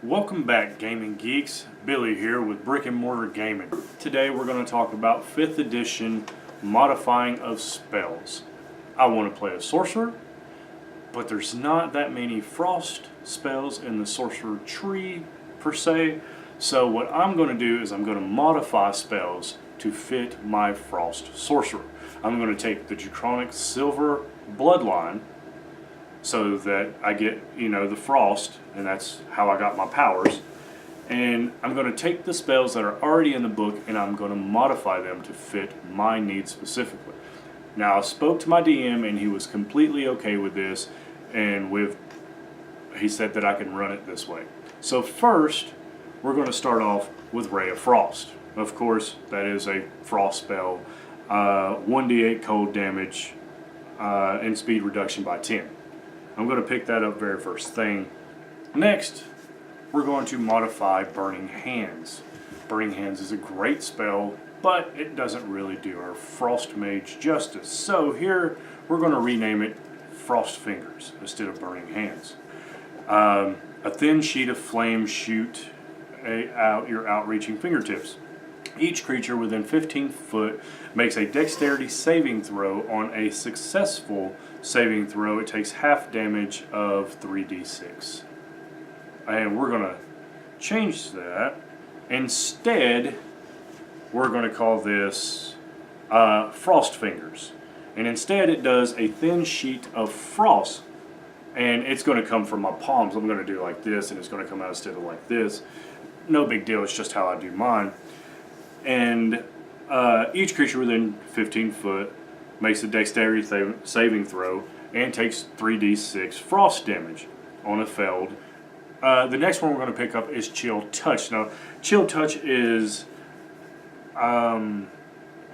Welcome back, gaming geeks. Billy here with Brick and Mortar Gaming. Today we're going to talk about 5th edition modifying of spells. I want to play a sorcerer, but there's not that many frost spells in the sorcerer tree per se. So what I'm going to do is I'm going to modify spells to fit my frost sorcerer. I'm going to take the Draconic Silver Bloodline so that I get, the frost, and that's how I got my powers. And I'm going to take the spells that are already in the book and I'm going to modify them to fit my needs specifically. Now, I spoke to my DM and he was completely okay with this, and he said that I can run it this way. So first, we're going to start off with Ray of Frost. Of course, that is a frost spell, 1d8 cold damage, and speed reduction by 10. I'm going to pick that up very first thing. Next, we're going to modify Burning Hands. Burning Hands is a great spell, but it doesn't really do our Frost Mage justice. So here, we're going to rename it Frost Fingers instead of Burning Hands. A thin sheet of flame shoot out your outreaching fingertips. Each creature within 15 foot makes a dexterity saving throw. On a successful saving throw, it takes half damage of 3d6. And we're going to change that. Instead, we're going to call this Frost Fingers. And instead it does a thin sheet of frost. And it's going to come from my palms. I'm going to do like this, and it's going to come out instead of like this. No big deal, it's just how I do mine. And each creature within 15 foot makes a dexterity saving throw and takes 3d6 frost damage on a failed. The next one we're going to pick up is Chill Touch. Now, Chill Touch is, we're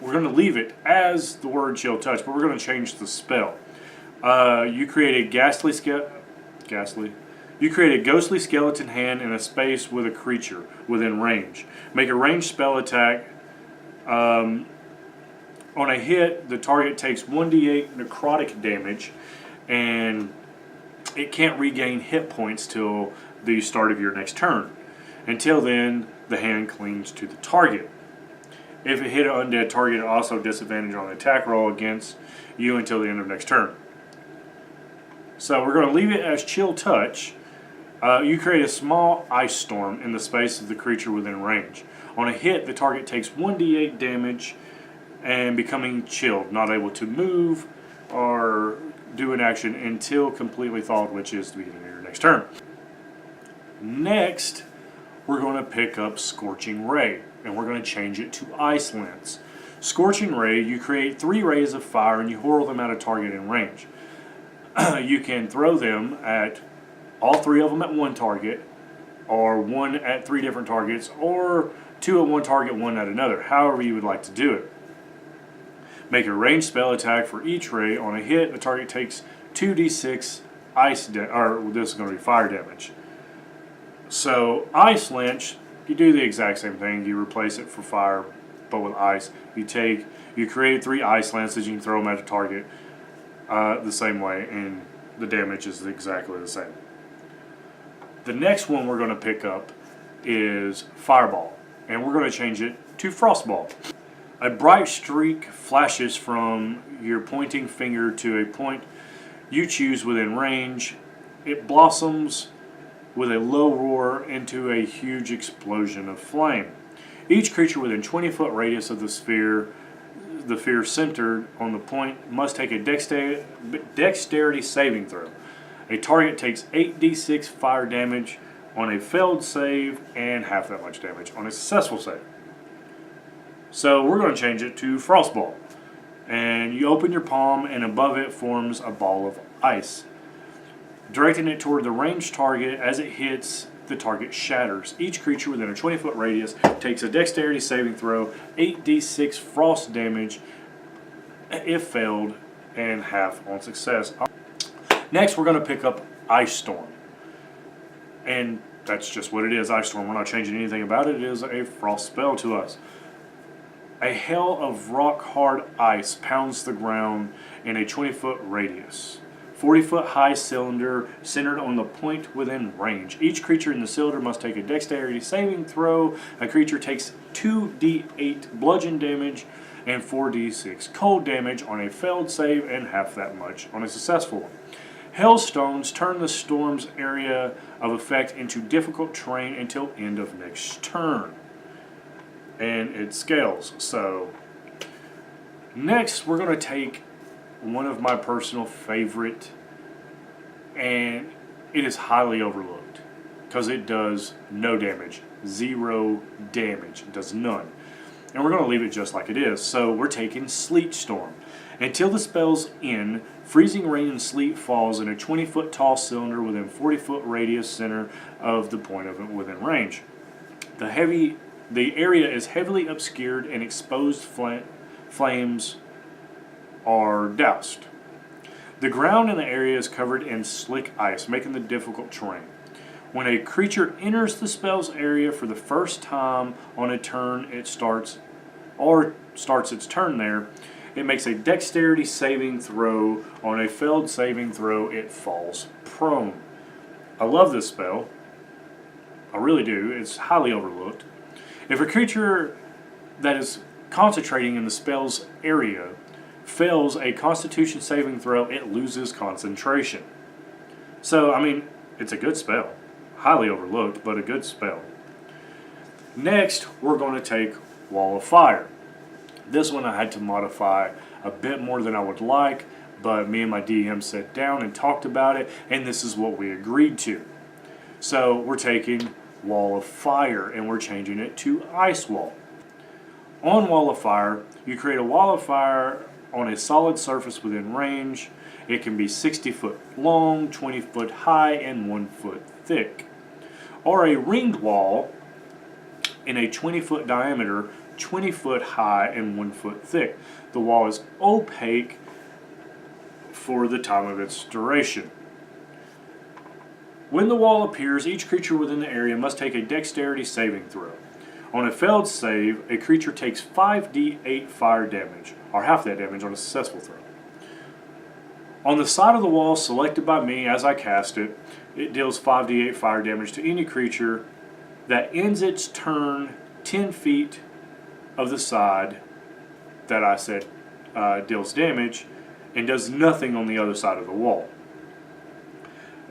going to leave it as the word Chill Touch, but we're going to change the spell. You create a ghostly skeleton hand in a space with a creature within range. Make a ranged spell attack. On a hit, the target takes 1d8 necrotic damage, and it can't regain hit points till the start of your next turn. Until then, the hand clings to the target. If it hit an undead target, it also disadvantage on the attack roll against you until the end of next turn. So we're going to leave it as Chill Touch. You create a small ice storm in the space of the creature within range. On a hit, the target takes 1d8 damage and becoming chilled, not able to move or do an action until completely thawed, which is the beginning of your next turn. Next, we're going to pick up Scorching Ray, and we're going to change it to Ice Lance. Scorching Ray, you create 3 rays of fire and you hurl them at a target in range. You can throw them at all 3 of them at one target, or 1 at 3 different targets, or 2 at one target, 1 at another, however you would like to do it. Make a ranged spell attack for each ray. On a hit, the target takes 2d6 this is going to be fire damage. So Ice Lance, you do the exact same thing. You replace it for fire, but with ice. You create 3 Ice Lances. You can throw them at a target the same way, and the damage is exactly the same. The next one we're going to pick up is Fireball, and we're going to change it to Frostball. A bright streak flashes from your pointing finger to a point you choose within range. It blossoms with a low roar into a huge explosion of flame. Each creature within 20-foot radius of the sphere centered on the point must take a dexterity saving throw. A target takes 8d6 fire damage on a failed save and half that much damage on a successful save. So we're going to change it to Frostball. And you open your palm, and above it forms a ball of ice. Directing it toward the ranged target, as it hits, the target shatters. Each creature within a 20-foot radius takes a dexterity saving throw, 8d6 frost damage if failed, and half on success. Next, we're going to pick up Ice Storm. And that's just what it is, Ice Storm. We're not changing anything about it. It is a frost spell to us. A hail of rock-hard ice pounds the ground in a 20-foot radius. 40-foot high cylinder centered on the point within range. Each creature in the cylinder must take a dexterity saving throw. A creature takes 2d8 bludgeon damage and 4d6 cold damage on a failed save and half that much on a successful one. Hailstones turn the storm's area of effect into difficult terrain until end of next turn. And it scales. So next we're going to take one of my personal favorite, and it is highly overlooked because it does no damage, 0 damage, it does none. And we're going to leave it just like it is. So we're taking Sleet Storm. Until the spell's end, freezing rain and sleet falls in a 20-foot tall cylinder within 40-foot radius center of the point of it within range. The area is heavily obscured and exposed flames are doused. The ground in the area is covered in slick ice, making the difficult terrain. When a creature enters the spell's area for the first time on a turn it starts its turn there, it makes a dexterity saving throw. On a failed saving throw, it falls prone. I love this spell. I really do. It's highly overlooked. If a creature that is concentrating in the spell's area fails a Constitution saving throw, it loses concentration. So, I mean, it's a good spell. Highly overlooked, but a good spell. Next, we're going to take Wall of Fire. This one I had to modify a bit more than I would like, but me and my DM sat down and talked about it, and this is what we agreed to. So we're taking Wall of Fire, and we're changing it to Ice Wall. On Wall of Fire, you create a wall of fire on a solid surface within range. It can be 60 foot long, 20 foot high, and 1 foot thick. Or a ringed wall in a 20 foot diameter, 20 foot high, and 1 foot thick. The wall is opaque for the time of its duration. When the wall appears, each creature within the area must take a dexterity saving throw. On a failed save, a creature takes 5d8 fire damage, or half that damage on a successful throw. On the side of the wall selected by me as I cast it, it deals 5d8 fire damage to any creature that ends its turn 10 feet of the side that I said deals damage, and does nothing on the other side of the wall.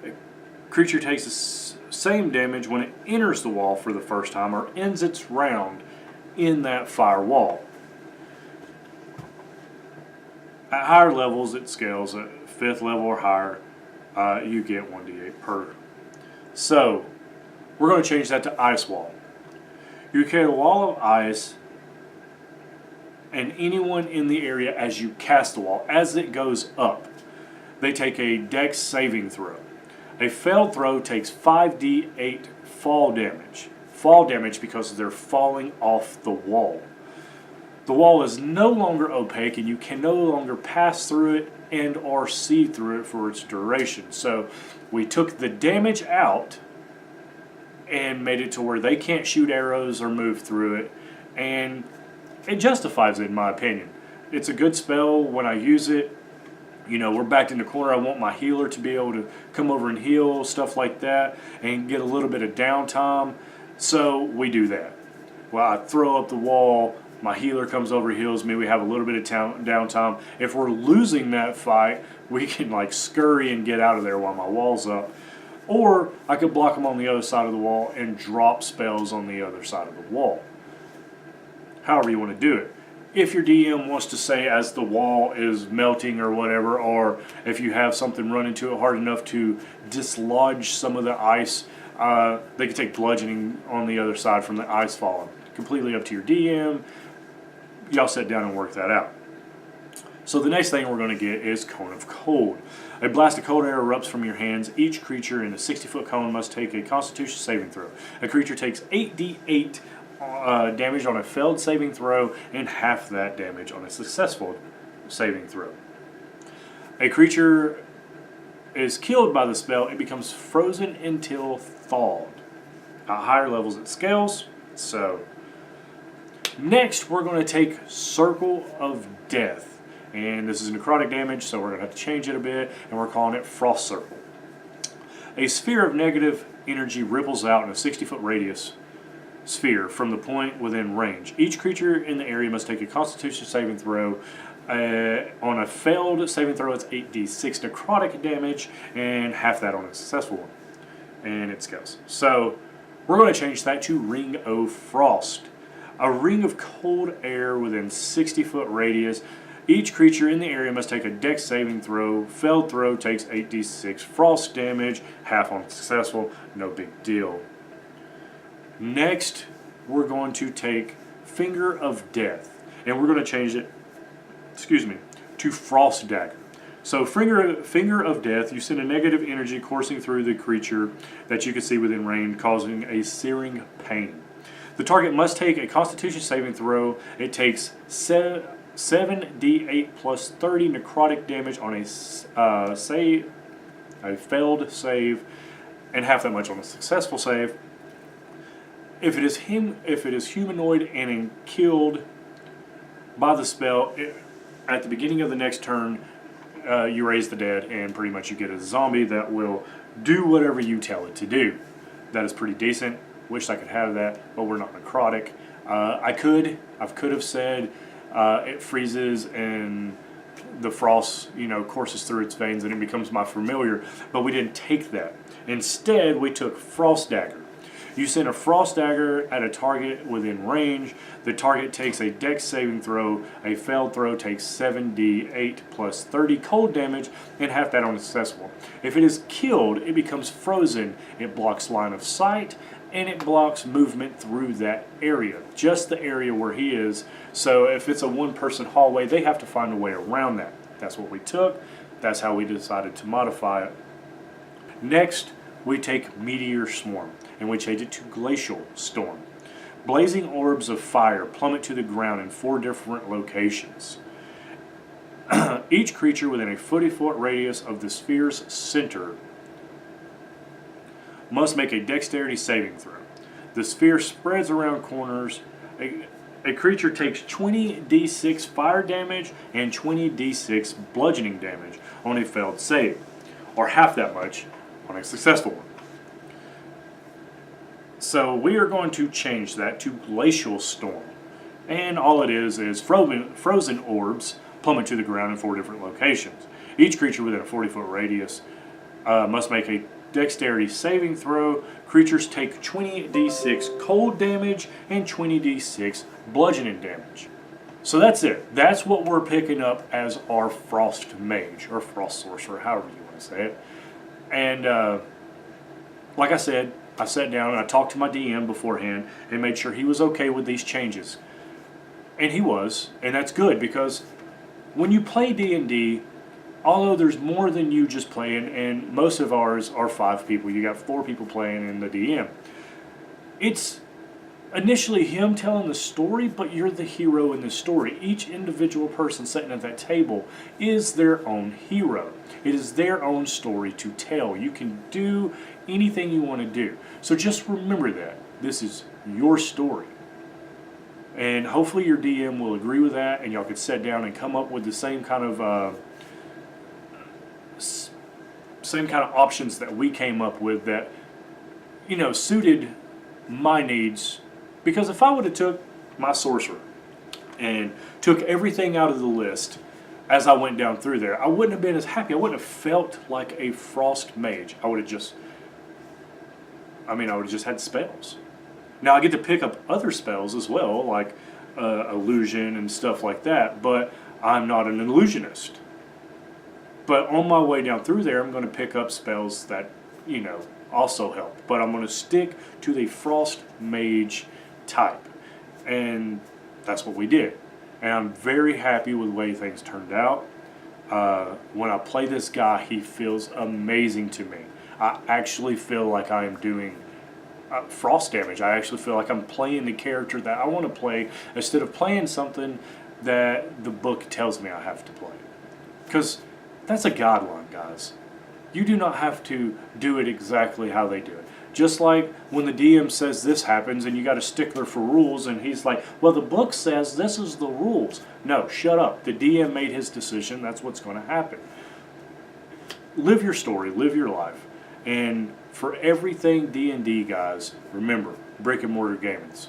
A creature takes the same damage when it enters the wall for the first time or ends its round in that fire wall. At higher levels it scales. At 5th level or higher, you get 1d8 per. So we're going to change that to Ice Wall. You create a wall of ice, and anyone in the area as you cast the wall, as it goes up, they take a dex saving throw. A failed throw takes 5d8 fall damage. Fall damage because they're falling off the wall. The wall is no longer opaque, and you can no longer pass through it and or see through it for its duration. So we took the damage out and made it to where they can't shoot arrows or move through it, and it justifies it in my opinion. It's a good spell when I use it. You know, we're backed in the corner. I want my healer to be able to come over and heal, stuff like that, and get a little bit of downtime. So we do that. Well, I throw up the wall, my healer comes over, heals me, we have a little bit of downtime. If we're losing that fight, we can like scurry and get out of there while my wall's up. Or I could block them on the other side of the wall and drop spells on the other side of the wall. However you want to do it. If your DM wants to say as the wall is melting or whatever, or if you have something run into it hard enough to dislodge some of the ice, they can take bludgeoning on the other side from the ice falling. Completely up to your DM. Y'all sit down and work that out. So the next thing we're going to get is Cone of Cold. A blast of cold air erupts from your hands. Each creature in a 60-foot cone must take a Constitution saving throw. A creature takes 8d8 damage on a failed saving throw and half that damage on a successful saving throw. A creature is killed by the spell. It becomes frozen until thawed. At higher levels it scales. So next we're going to take Circle of Death. And this is necrotic damage, so we're going to have to change it a bit, and we're calling it Frost Circle. A sphere of negative energy ripples out in a 60-foot radius sphere from the point within range. Each creature in the area must take a Constitution saving throw. On a failed saving throw, it's 8d6 necrotic damage, and half that on a successful one. And it scales. So we're going to change that to Ring of Frost. A ring of cold air within 60-foot radius. Each creature in the area must take a dex saving throw. Failed throw takes 8d6 frost damage, half on successful, no big deal. Next, we're going to take Finger of Death, and we're going to change it, to Frost Dagger. So Finger of Death, you send a negative energy coursing through the creature that you can see within range, causing a searing pain. The target must take a Constitution saving throw. It takes 7d8 plus 30 necrotic damage on a failed save, and half that much on a successful save. If it is humanoid and killed by the spell, at the beginning of the next turn, you raise the dead, and pretty much you get a zombie that will do whatever you tell it to do. That is pretty decent. Wish I could have that, but we're not necrotic. I could have said it freezes and the frost, courses through its veins and it becomes my familiar, but we didn't take that. Instead, we took Frost Dagger. You send a Frost Dagger at a target within range. The target takes a dex saving throw. A failed throw takes 7d8 plus 30 cold damage, and half that on a successful. If it is killed, it becomes frozen. It blocks line of sight, and it blocks movement through that area, just the area where he is. So if it's a one-person hallway, they have to find a way around that. That's what we took. That's how we decided to modify it. Next, we take Meteor Swarm, and we change it to Glacial Storm. Blazing orbs of fire plummet to the ground in 4 different locations. Each creature within a 40-foot radius of the sphere's center must make a dexterity saving throw. The sphere spreads around corners. A creature takes 20d6 fire damage and 20d6 bludgeoning damage on a failed save, or half that much on a successful one. So we are going to change that to Glacial Storm. And all it is frozen orbs plummet to the ground in 4 different locations. Each creature within a 40-foot radius must make a dexterity saving throw. Creatures take 20d6 cold damage and 20d6 bludgeoning damage. So that's it. That's what we're picking up as our Frost Mage, or Frost Sorcerer, however you want to say it. And like I said, I sat down and I talked to my DM beforehand and made sure he was okay with these changes. And he was, and that's good, because when you play D&D, although there's more than you just playing, and most of ours are 5 people, you got 4 people playing in the DM. It's initially him telling the story, but you're the hero in the story. Each individual person sitting at that table is their own hero. It is their own story to tell. You can do anything you want to do. So just remember that. This is your story. And hopefully your DM will agree with that, and y'all could sit down and come up with the same kind of options that we came up with that, suited my needs. Because if I would have took my sorcerer and took everything out of the list as I went down through there, I wouldn't have been as happy. I wouldn't have felt like a Frost Mage. I would have just had spells. Now I get to pick up other spells as well, like illusion and stuff like that, but I'm not an illusionist. But on my way down through there, I'm going to pick up spells that, also help. But I'm going to stick to the Frost Mage type. And that's what we did. And I'm very happy with the way things turned out. When I play this guy, he feels amazing to me. I actually feel like I am doing frost damage. I actually feel like I'm playing the character that I want to play instead of playing something that the book tells me I have to play. Because that's a guideline, guys. You do not have to do it exactly how they do it. Just like when the DM says this happens and you got a stickler for rules and he's like, well, the book says this is the rules. No, shut up. The DM made his decision. That's what's going to happen. Live your story. Live your life. And for everything D&D, guys, remember, brick and mortar gaming's